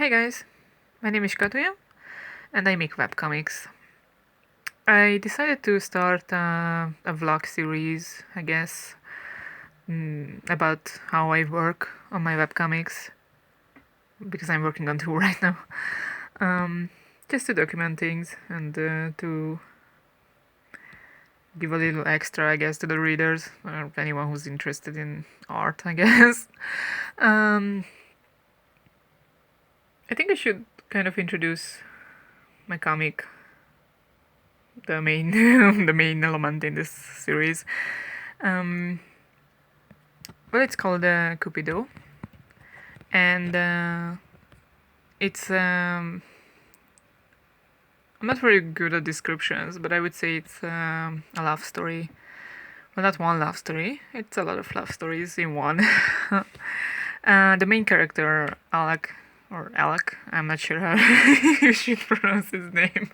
Hey guys, my name is Katuja and I make webcomics. I decided to start a vlog series, I guess, about how I work on my webcomics, because I'm working on two right now. Just to document things and to give a little extra, I guess, to the readers or anyone who's interested in art, I guess. I think I should kind of introduce my comic, the main the main element in this series. Well, it's called Cupido, and it's I'm not very good at descriptions, but I would say it's a love story. Well, not one love story. It's a lot of love stories in one. The main character, Alec, I'm not sure how you should pronounce his name.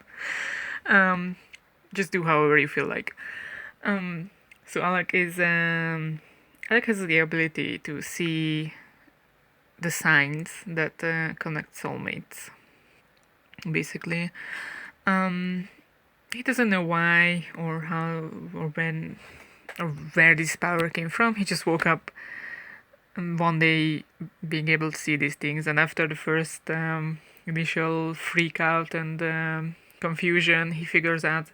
Just do however you feel like. So Alec has the ability to see the signs that connect soulmates. Basically, he doesn't know why or how or when or where this power came from. He just woke up one day being able to see these things, and after the first initial freak out and confusion, he figures out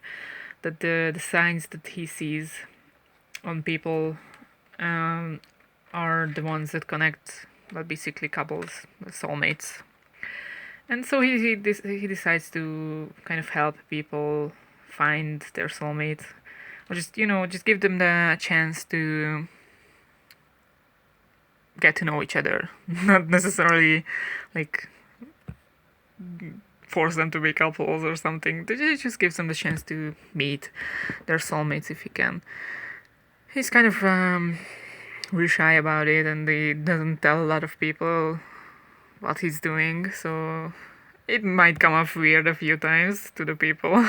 that the signs that he sees on people are the ones that connect, well, basically couples, soulmates. And so he decides to kind of help people find their soulmate, or just give them the chance to get to know each other, not necessarily like force them to be couples or something. It just gives them the chance to meet their soulmates if he can. He's kind of real shy about it, and he doesn't tell a lot of people what he's doing, so it might come off weird a few times to the people.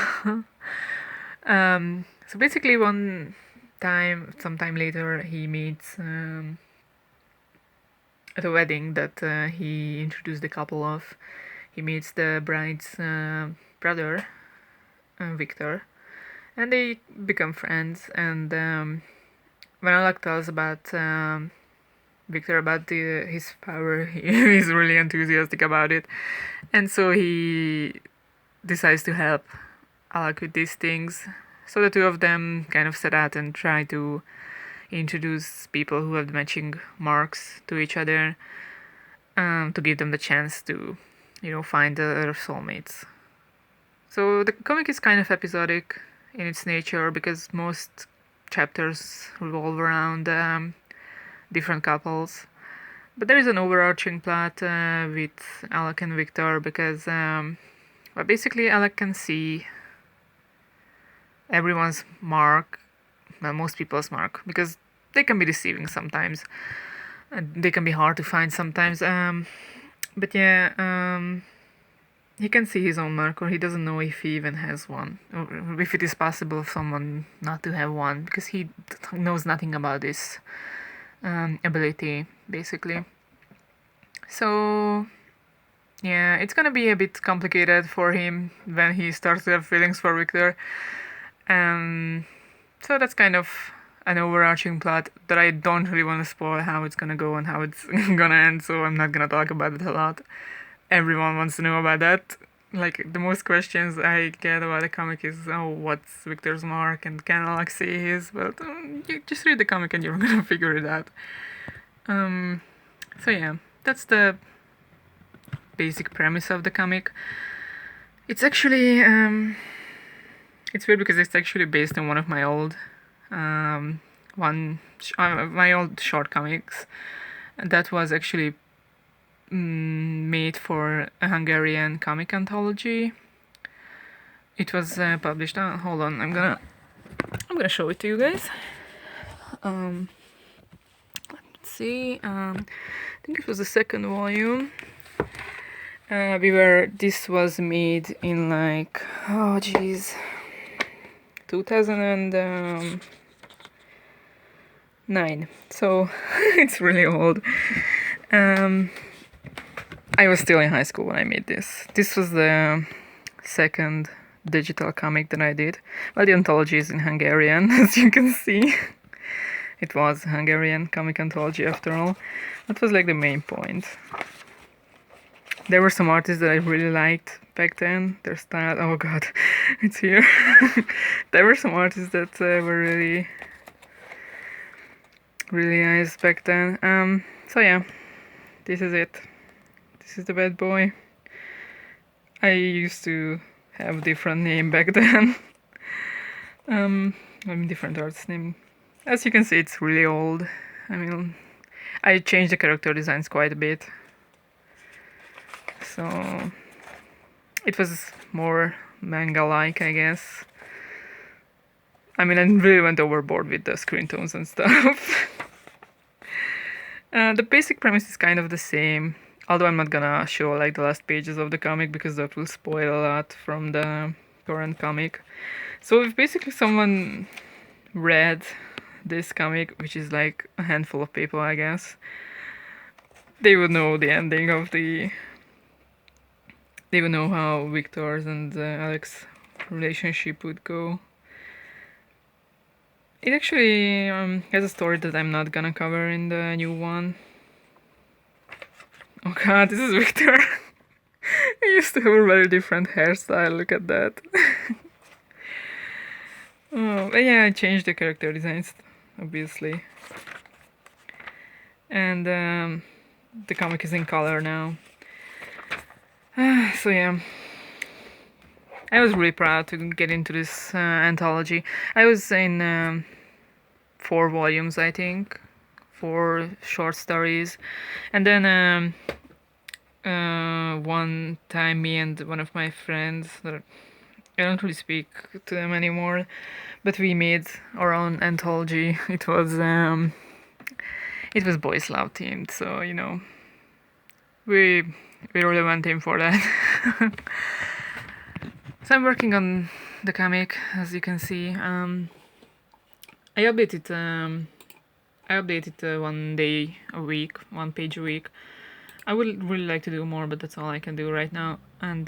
So basically sometime later, he meets at a wedding that he introduced the couple of. He meets the bride's brother, Victor, and they become friends. And when Alec tells about Victor about his power, he's really enthusiastic about it, and so he decides to help Alec with these things. So the two of them kind of set out and try to introduce people who have the matching marks to each other, to give them the chance to, find their soulmates. So the comic is kind of episodic in its nature because most chapters revolve around different couples. But there is an overarching plot with Alec and Victor because, basically Alec can see everyone's mark, well, most people's mark, because they can be deceiving sometimes. They can be hard to find sometimes. But yeah, he can see his own mark, or he doesn't know if he even has one, or if it is possible for someone not to have one, because he knows nothing about this ability, basically. So yeah, it's gonna be a bit complicated for him when he starts to have feelings for Victor. So that's kind of an overarching plot that I don't really want to spoil how it's gonna go and how it's gonna end, so I'm not gonna talk about it a lot. Everyone wants to know about that. Like, the most questions I get about the comic is, oh, what's Victor's mark and can Alex see his? But you just read the comic and you're gonna figure it out. So yeah, that's the basic premise of the comic. It's actually it's weird because it's actually based on one of my old my old short comics that was actually made for a Hungarian comic anthology. It was published. Hold on, I'm gonna show it to you guys. Let's see. I think it was the second volume. This was made in 2009. So it's really old. I was still in high school when I made this. This was the second digital comic that I did. Well, the anthology is in Hungarian, as you can see. It was Hungarian comic anthology after all. That was like the main point. There were some artists that I really liked back then. Their style, oh god, it's here. There were some artists that were really nice back then. So yeah, this is it. This is the bad boy. I used to have different name back then. Different artist name. As you can see, it's really old. I mean, I changed the character designs quite a bit. So it was more manga-like, I guess. I mean, I really went overboard with the screen tones and stuff. The basic premise is kind of the same, although I'm not gonna show like the last pages of the comic because that will spoil a lot from the current comic. So if basically someone read this comic, which is like a handful of people, I guess, they would know the ending of the... They would know how Victor's and Alex's relationship would go. It actually has a story that I'm not gonna cover in the new one. Oh god, this is Victor. He used to have a very different hairstyle, look at that. Oh, but yeah, I changed the character designs, obviously. And the comic is in color now. So yeah, I was really proud to get into this anthology. I was in 4 volumes, I think, 4 short stories, and then one time me and one of my friends, that I don't really speak to them anymore, but we made our own anthology. It was boys love themed, so you know, we really went in for that. So I'm working on the comic, as you can see. I update it 1 day a week, 1 page a week. I would really like to do more, but that's all I can do right now. And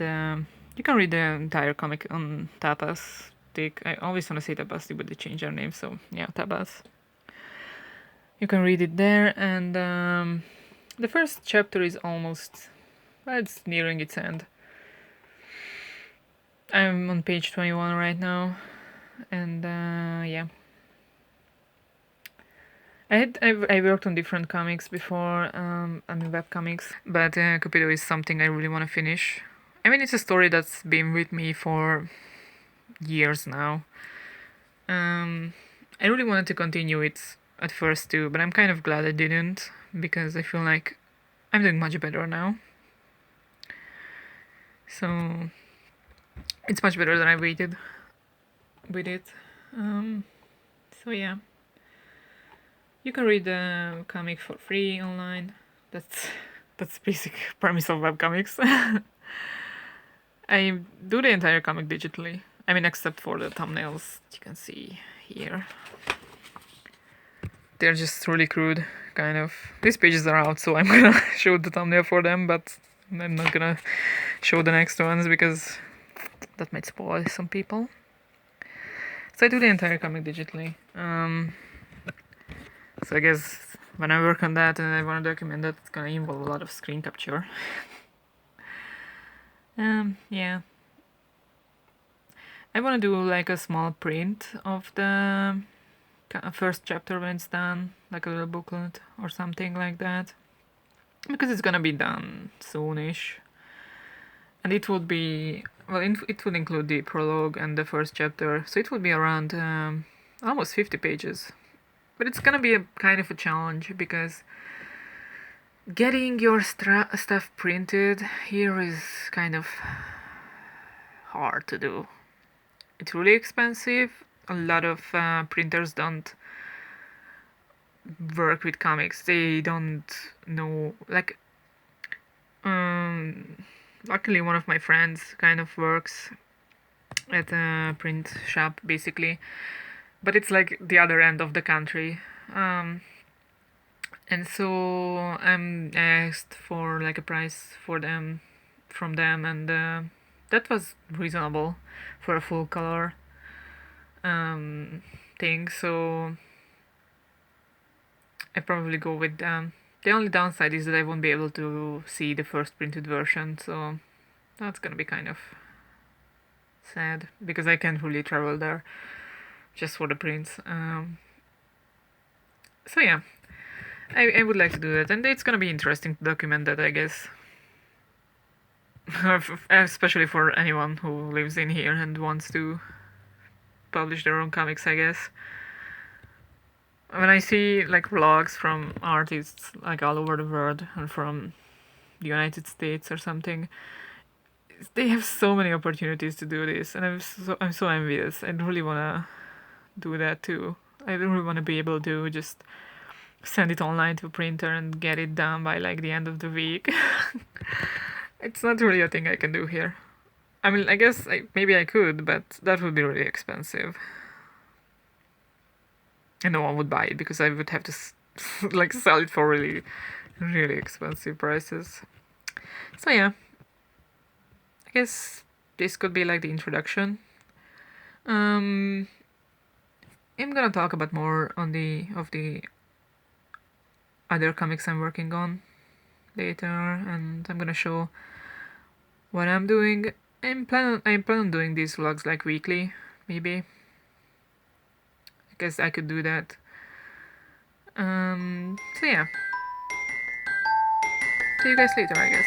you can read the entire comic on Tapastic. I always want to say Tapastic, but they changed their name, so yeah, Tapas. You can read it there, and the first chapter is almost... well, it's nearing its end. I'm on page 21 right now, and yeah. I worked on different comics before, I mean webcomics, but Cupido is something I really want to finish. I mean, it's a story that's been with me for years now. I really wanted to continue it at first too, but I'm kind of glad I didn't, because I feel like I'm doing much better now. So it's much better than I waited with it. So yeah. You can read the comic for free online. That's basic premise of webcomics. I do the entire comic digitally. I mean, except for the thumbnails you can see here. They're just really crude, kind of. These pages are out, so I'm gonna show the thumbnail for them, but I'm not gonna show the next ones because that might spoil some people. So I do the entire comic digitally. So I guess when I work on that and I want to document that, it's gonna involve a lot of screen capture. Yeah. I want to do like a small print of the first chapter when it's done, like a little booklet or something like that, because it's gonna be done soonish. And it would be, well, it would include the prologue and the first chapter, so it would be around almost 50 pages. But it's gonna be a kind of a challenge, because getting your stuff printed here is kind of hard to do. It's really expensive. A lot of printers don't work with comics. They don't know, like, luckily one of my friends kind of works at a print shop, basically, but it's like the other end of the country. And so I asked for like a price for them from them, and that was reasonable for a full color um, thing. So I probably go with them. The only downside is that I won't be able to see the first printed version, so that's gonna be kind of sad because I can't really travel there just for the prints. So yeah, I would like to do that, and it's gonna be interesting to document that, I guess. Especially for anyone who lives in here and wants to publish their own comics, I guess. When I see like vlogs from artists like all over the world and from the United States or something, they have so many opportunities to do this, and I'm so envious. I really wanna do that too. I really wanna be able to just send it online to a printer and get it done by like the end of the week. It's not really a thing I can do here. I mean, I guess maybe I could, but that would be really expensive. And no one would buy it because I would have to like sell it for really, really expensive prices. So yeah, I guess this could be like the introduction. I'm gonna talk about more on the other comics I'm working on later, and I'm gonna show what I'm doing. I plan on doing these vlogs like weekly, maybe. I guess I could do that. So yeah. See you guys later, I guess.